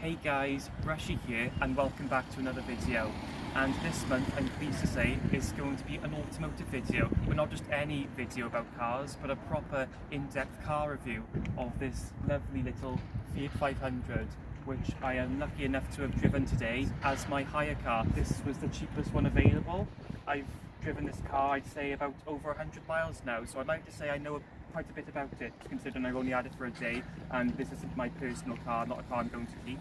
Hey guys, Rushy here and welcome back to another video. And this month I'm pleased to say is going to be an automotive video, but not just any video about cars, but a proper in-depth car review of this lovely little Fiat 500, which I am lucky enough to have driven today as my hire car. This was the cheapest one available. I've driven this car, I'd say, about over 100 miles now, so I'd like to say I know quite a bit about it, considering I've only had it for a day and this isn't my personal car, not a car I'm going to keep.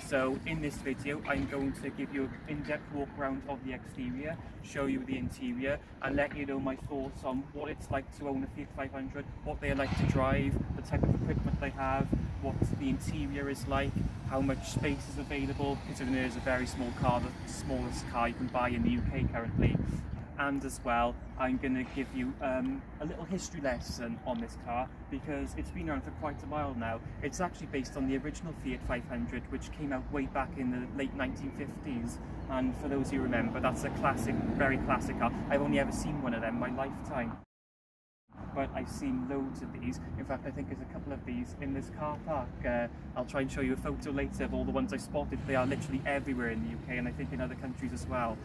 So in this video I'm going to give you an in-depth walk around of the exterior, show you the interior and let you know my thoughts on what it's like to own a Fiat 500, what they are like to drive, the type of equipment they have, what the interior is like, how much space is available, considering it is a very small car, the smallest car you can buy in the UK currently. And as well, I'm going to give you a little history lesson on this car because it's been around for quite a while now. It's actually based on the original Fiat 500, which came out way back in the late 1950s. And for those who remember, that's a classic, very classic car. I've only ever seen one of them in my lifetime, but I've seen loads of these. In fact, I think there's a couple of these in this car park. I'll try and show you a photo later of all the ones I spotted. They are literally everywhere in the UK and I think in other countries as well.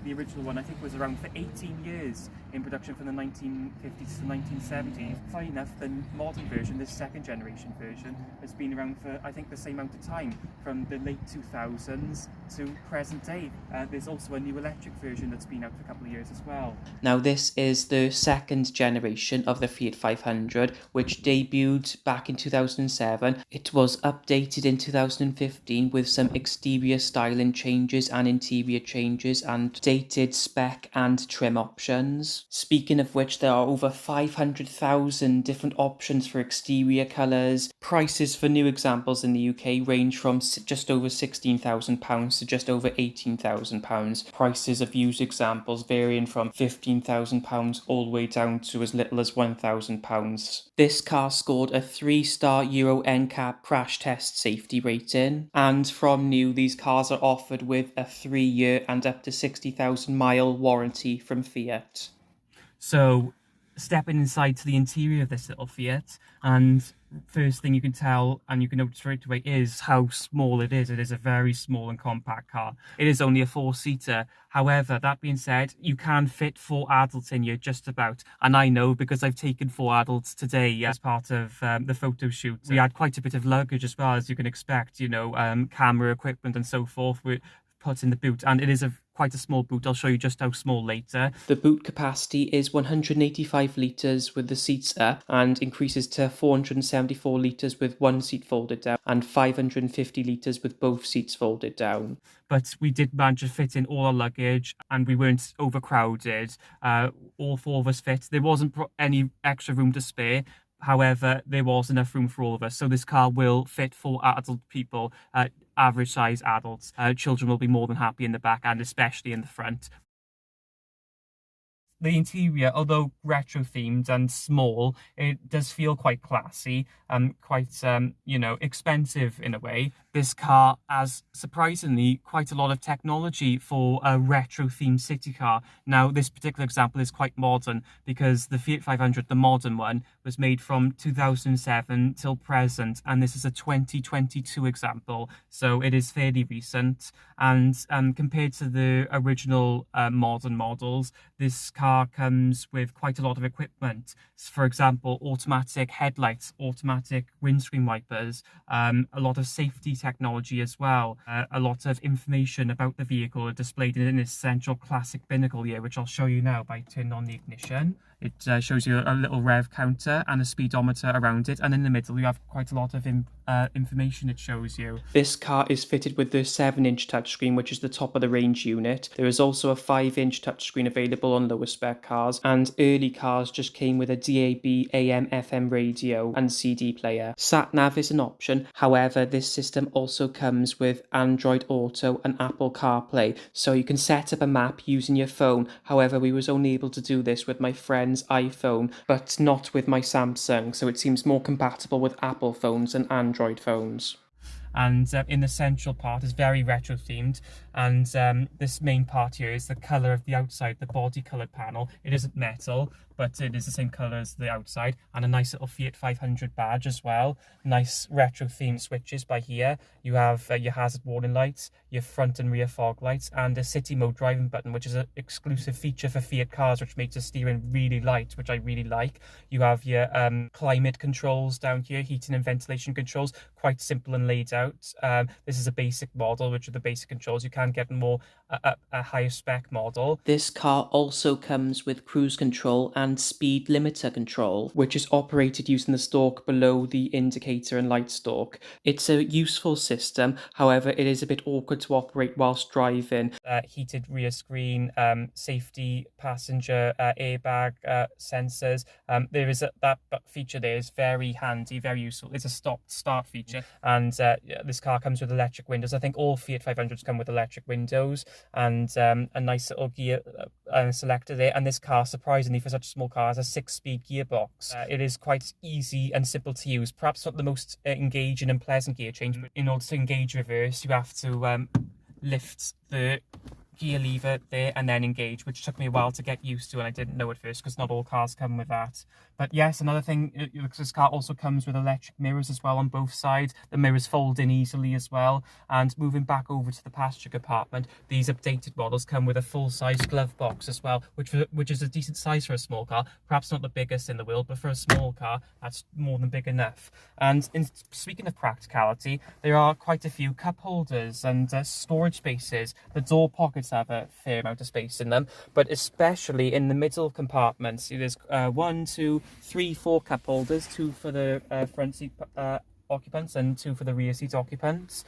The original one I think was around for 18 years in production from the 1950s to the 1970s. Funny enough, the modern version, this second generation version, has been around for I think the same amount of time, from the late 2000s to present day. There's also a new electric version that's been out for a couple of years as well. Now this is the second generation of the Fiat 500, which debuted back in 2007. It was updated in 2015 with some exterior styling changes and interior changes and dated spec and trim options. Speaking of which, there are over 500,000 different options for exterior colours. Prices for new examples in the UK range from just over £16,000 to just over £18,000. Prices of used examples varying from £15,000 all the way down to as little as £1,000. This car scored a 3-star Euro NCAP crash test safety rating, and from new, these cars are offered with a 3-year and up to 60,000 mile warranty from Fiat. So stepping inside to the interior of this little Fiat, and first thing you can tell and you can notice straight away is how small it is. It is a very small and compact car. It is only a 4-seater. However, that being said, you can fit 4 adults in here just about. And I know because I've taken 4 adults today as part of the photo shoot. We had quite a bit of luggage as well, as you can expect, you know, camera equipment and so forth. We put in the boot, and it is quite a small boot. I'll show you just how small later. The boot capacity is 185 litres with the seats up and increases to 474 litres with one seat folded down and 550 litres with both seats folded down. But we did manage to fit in all our luggage and we weren't overcrowded. All 4 of us fit. There wasn't any extra room to spare. However, there was enough room for all of us. So this car will fit for adult people, average size adults. Children will be more than happy in the back and especially in the front. The interior, although retro themed and small, it does feel quite classy and quite, you know, expensive in a way. This car has, surprisingly, quite a lot of technology for a retro themed city car. Now, this particular example is quite modern because the Fiat 500, the modern one, was made from 2007 till present, and this is a 2022 example, so it is fairly recent. And compared to the original modern models, this car comes with quite a lot of equipment. For example, automatic headlights, automatic windscreen wipers, a lot of safety technology as well. A lot of information about the vehicle are displayed in its central classic binnacle here, which I'll show you now by turning on the ignition. It shows you a little rev counter and a speedometer around it, and in the middle you have quite a lot of information it shows you. This car is fitted with the 7-inch touchscreen, which is the top of the range unit. There is also a 5-inch touchscreen available on lower spec cars, and early cars just came with a DAB AM FM radio and CD player. Sat-nav is an option, however this system also comes with Android Auto and Apple CarPlay, so you can set up a map using your phone. However, we was only able to do this with my friend's iPhone, but not with my Samsung, so it seems more compatible with Apple phones and Android phones. And in the central part is very retro themed, and this main part here is the colour of the outside, the body coloured panel. It isn't metal, but it is the same colour as the outside, and a nice little Fiat 500 badge as well. Nice retro themed switches by here. You have your hazard warning lights, your front and rear fog lights, and a city mode driving button, which is an exclusive feature for Fiat cars, which makes the steering really light, which I really like. You have your climate controls down here, heating and ventilation controls, quite simple and laid out. This is a basic model, which are the basic controls. You can get more a higher spec model. This car also comes with cruise control and speed limiter control, which is operated using the stalk below the indicator and light stalk. It's a useful system, however it is a bit awkward to operate whilst driving. Heated rear screen, safety passenger airbag sensors. There is that feature there is very handy, very useful. It's a stop-start feature, and this car comes with electric windows. I think all Fiat 500s come with electric windows, and a nice little gear selector there. And this car, surprisingly for such a small car, has a 6-speed gearbox. It is quite easy and simple to use. Perhaps not the most engaging and pleasant gear change, but in order to engage reverse, you have to lift the gear lever there and then engage, which took me a while to get used to, and I didn't know at first because not all cars come with that. But yes, another thing, this car also comes with electric mirrors as well on both sides. The mirrors fold in easily as well. And moving back over to the passenger compartment, these updated models come with a full-size glove box as well, which is a decent size for a small car. Perhaps not the biggest in the world, but for a small car, that's more than big enough. And speaking of practicality, there are quite a few cup holders and storage spaces. The door pockets have a fair amount of space in them, but especially in the middle compartments. See, there's 1, 2, 3, 4 cup holders, 2 for the front seat occupants and 2 for the rear seat occupants.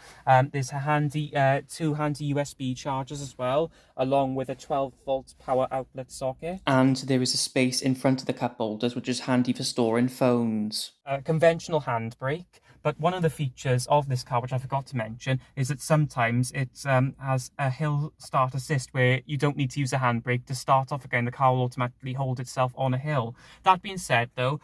There's a handy 2 handy USB chargers as well, along with a 12-volt power outlet socket. And there is a space in front of the cup holders, which is handy for storing phones. Conventional handbrake. But one of the features of this car, which I forgot to mention, is that sometimes it has a hill start assist where you don't need to use a handbrake to start off again. The car will automatically hold itself on a hill. That being said, though,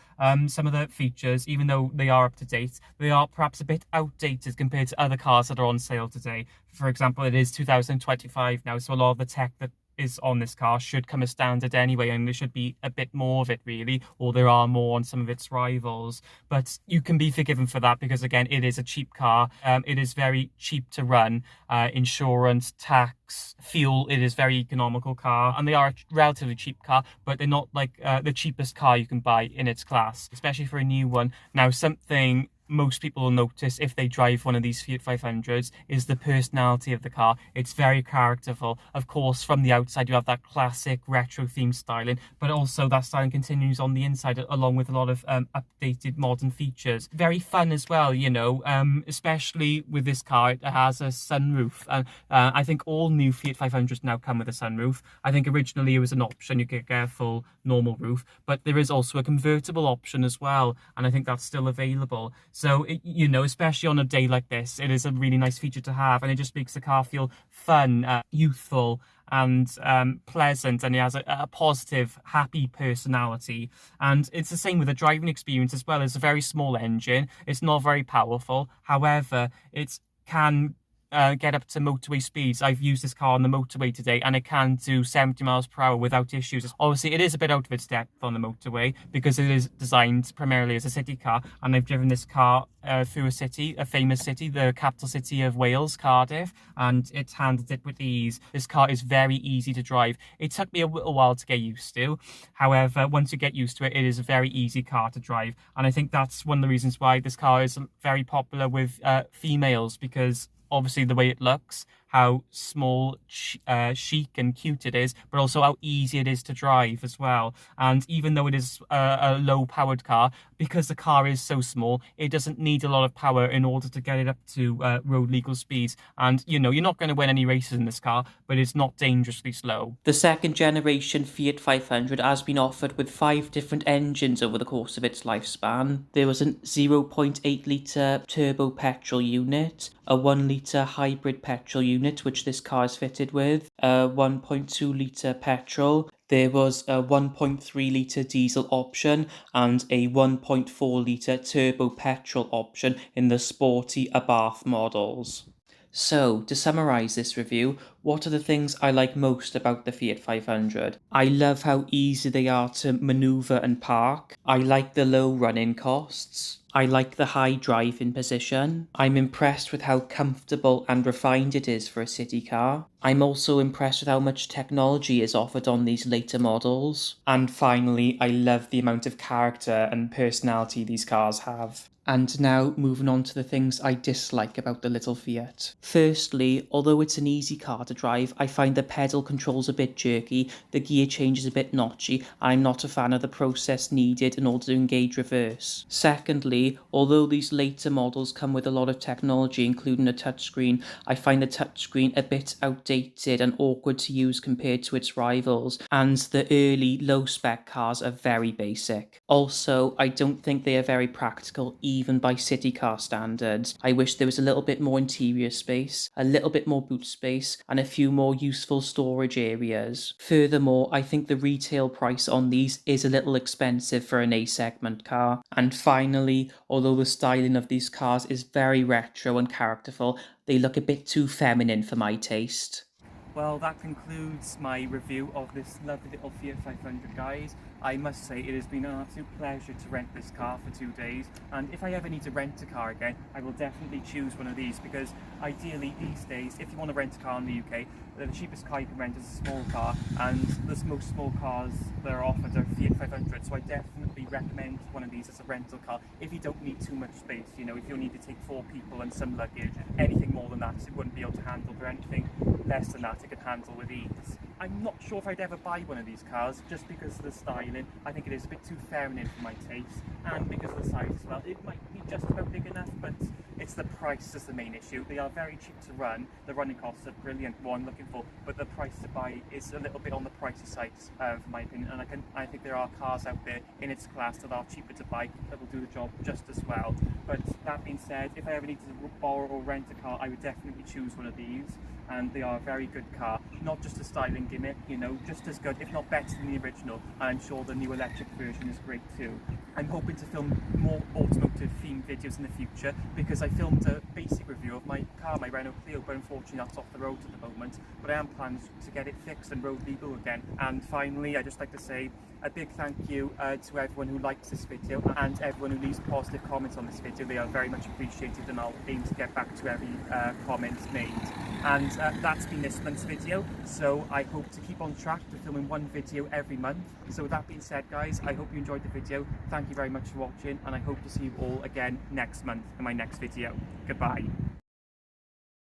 some of the features, even though they are up to date, they are perhaps a bit outdated compared to other cars that are on sale today. For example, it is 2025 now, so a lot of the tech that is on this car should come as standard anyway, and there should be a bit more of it really, or there are more on some of its rivals, but you can be forgiven for that because again it is a cheap car. It is very cheap to run, insurance, tax, fuel, it is very economical car, and they are a relatively cheap car, but they're not like the cheapest car you can buy in its class, especially for a new one. Now, something most people will notice if they drive one of these Fiat 500s is the personality of the car. It's very characterful. Of course, from the outside you have that classic retro themed styling, but also that styling continues on the inside along with a lot of updated modern features. Very fun as well, you know, especially with this car. It has a sunroof, and I think all new Fiat 500s now come with a sunroof. I think originally it was an option, you could get a full normal roof, but there is also a convertible option as well, and I think that's still available. So, you know, especially on a day like this, it is a really nice feature to have, and it just makes the car feel fun, youthful, and pleasant, and it has a positive, happy personality. And it's the same with the driving experience as well. It's a very small engine. It's not very powerful. However, it can get up to motorway speeds. I've used this car on the motorway today, and it can do 70 miles per hour without issues. Obviously, it is a bit out of its depth on the motorway because it is designed primarily as a city car, and I've driven this car through a city, a famous city, the capital city of Wales, Cardiff, and it's handled it with ease. This car is very easy to drive. It took me a little while to get used to. However, once you get used to it, it is a very easy car to drive, and I think that's one of the reasons why this car is very popular with females, because obviously the way it looks, how small, chic and cute it is, but also how easy it is to drive as well. And even though it is a low-powered car, because the car is so small, it doesn't need a lot of power in order to get it up to road legal speeds. And, you know, you're not going to win any races in this car, but it's not dangerously slow. The second generation Fiat 500 has been offered with 5 different engines over the course of its lifespan. There was a 0.8 litre turbo petrol unit, a 1 litre hybrid petrol unit, which this car is fitted with, a 1.2 litre petrol. There was a 1.3 litre diesel option and a 1.4 litre turbo petrol option in the sporty Abarth models. So, to summarise this review, what are the things I like most about the Fiat 500? I love how easy they are to manoeuvre and park. I like the low running costs. I like the high driving position. I'm impressed with how comfortable and refined it is for a city car. I'm also impressed with how much technology is offered on these later models. And finally, I love the amount of character and personality these cars have. And now moving on to the things I dislike about the little Fiat. Firstly, although it's an easy car to drive, I find the pedal controls a bit jerky, the gear change is a bit notchy, and I'm not a fan of the process needed in order to engage reverse. Secondly, although these later models come with a lot of technology including a touchscreen, I find the touchscreen a bit outdated and awkward to use compared to its rivals, and the early low-spec cars are very basic. Also, I don't think they are very practical even by city car standards. I wish there was a little bit more interior space, a little bit more boot space, and a few more useful storage areas. Furthermore, I think the retail price on these is a little expensive for an A-segment car. And finally, although the styling of these cars is very retro and characterful, they look a bit too feminine for my taste. Well, that concludes my review of this lovely little Fiat 500, guys. I must say it has been an absolute pleasure to rent this car for 2 days, and if I ever need to rent a car again, I will definitely choose one of these, because ideally these days, if you want to rent a car in the UK, the cheapest car you can rent is a small car, and the most small cars that are offered are Fiat 500, so I definitely recommend one of these as a rental car if you don't need too much space. You know, if you need to take 4 people and some luggage, anything more than that it wouldn't be able to handle, but anything less than that it could handle with ease. I'm not sure if I'd ever buy one of these cars, just because of the styling. I think it is a bit too feminine for my taste, and because of the size as well. It might be just about big enough, but it's the price that's the main issue. They are very cheap to run, the running costs are brilliant, what I'm looking for, but the price to buy is a little bit on the pricey side, for my opinion, and I think there are cars out there in its class that are cheaper to buy, that will do the job just as well. But that being said, if I ever need to borrow or rent a car, I would definitely choose one of these, and they are a very good car. Not just a styling gimmick, you know, just as good, if not better than the original, and I'm sure the new electric version is great too. I'm hoping to film more automotive themed videos in the future, because I filmed a basic review of my car, my Renault Clio, but unfortunately that's off the road at the moment, but I am planning to get it fixed and road legal again. And finally, I'd just like to say a big thank you to everyone who likes this video and everyone who leaves positive comments on this video. They are very much appreciated, and I'll aim to get back to every comment made. And that's been this month's video, so I hope to keep on track to filming one video every month. So with that being said, guys, I hope you enjoyed the video. Thank you very much for watching, and I hope to see you all again next month in my next video. Goodbye.